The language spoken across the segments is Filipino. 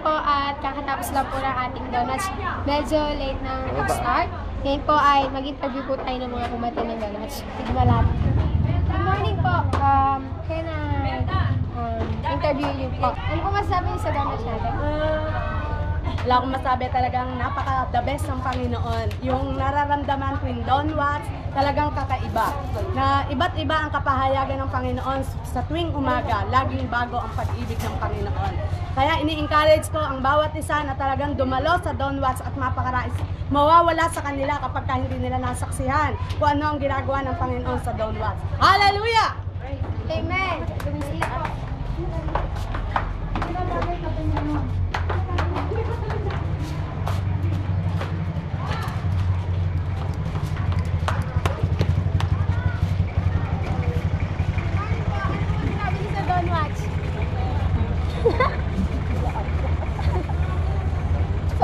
po at kakatapos lang po ng ating donuts. Medyo late na start. Ngayon po ay mag-interview po tayo ng mga kumata ng donuts. Tigmalat. Good morning po. Can I interview you po? Ano po masasabi niyo sa donuts natin? Wala akong masabi, talagang napaka-the best ng Panginoon. Yung nararamdaman ko yung donuts, talagang kakaiba. Na iba't iba ang kapahayagan ng Panginoon sa tuwing umaga. Laging bago ang pag-ibig ng Panginoon. Kaya ini-encourage ko ang bawat isa na talagang dumalo sa donuts at mapakarais. Mawawala sa kanila kapag hindi nila nasaksihan kung ano ang ginagawa ng Panginoon sa donuts. Hallelujah! Amen!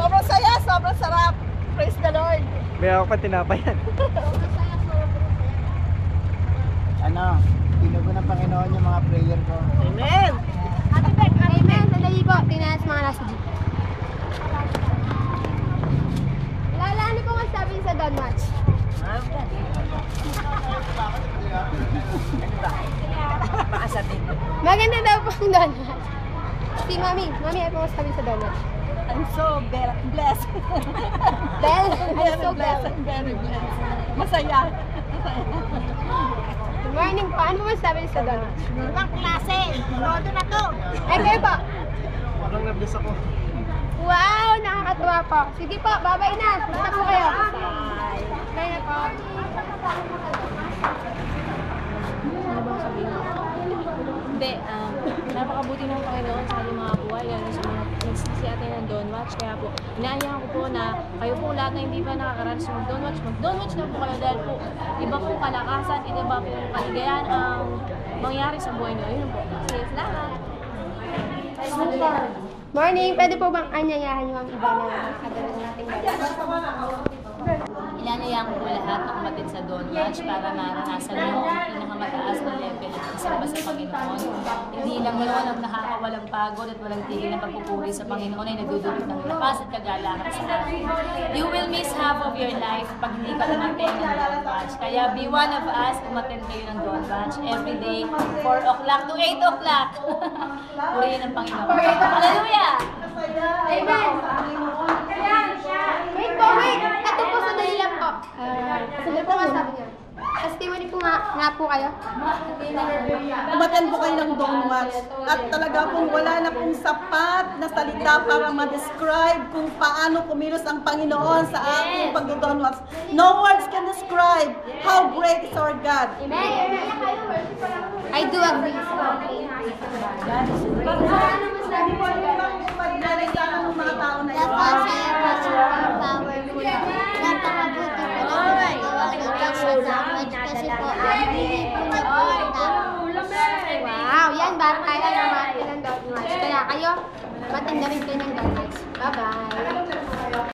Sobrang saya, sobrang sarap. Praise the Lord. May ako pa tinapayan. Pinugo ng Panginoon yung mga prayer ko. Amen. Amen! Sandali po, tingnan sa mga nasa jeep. Lala, ano po masasabi niyo sa donuts? Makasatin. Maganda daw po ang donuts. Si Mami, ano po masasabi sa donuts? I'm so blessed. Bell, I'm so blessed. bell. I'm very blessed. Masaya. Good morning po. Ano po masasabi niyo sa donuts? Ibang klase. Todo na to. Eh, kayo po? Parang na-bless ako. Wow, nakakatuwa po. Sige po, babay na. Basta po kayo. Bye na po. Ano bang sabihin mo? Hindi, napakabuti ng Panginoon sa ating mga buhay, lalo sa mga nagsisi atin ng Donwatch. Kaya po, inaayahan ko po na kayo po lahat na hindi pa nakakaranas ng mag-Donwatch na po kayo dahil po, iba po kalakasan, iba po kaligayahan ang mangyari sa buhay niyo. Yun po. Sige, salamat! Morning, pwede po bang anyayahan niyo ang iba na kadalas nating donuts? Ilanayang ko lahat ng kumatid sa Donwatch para maranasan yung pinakamataas na level at kasamba sa Panginoon. Hindi lang yun ang nakakawalang pagod at walang tigil na pagpupuri sa Panginoon ay nagdudulot ng lakas at kagalakan sa atin. You will miss half of your life pag hindi ka umattend ng Donwatch. Kaya be one of us, umattend kayo ng Donwatch every day, 4 o'clock to 8 o'clock. Purihin ang Panginoon. Hallelujah! Amen! Wait po, wait! Ito po, sandali lang po. Sandali po masabi niyo. Testimony po nga po kayo. Umattend po kayo ng Donwatch. At talaga pong wala na pong sapat na salita para ma-describe kung paano kumilos ang Panginoon sa ating pag-Donwatch. No words can describe how great is our God. Amen! I do agree. Ano masabi po niyo? Pag-narisanan ng mga tao na yun. Napasaya pa super powerful. Napakabuti po na ginagawa ni Jack sa Donwatch kasi po ang hindi po nagpunta. Wow, yan ba? Kaya naman ng donuts. Kaya kayo, matinda rin kayo ng donuts. Bye-bye!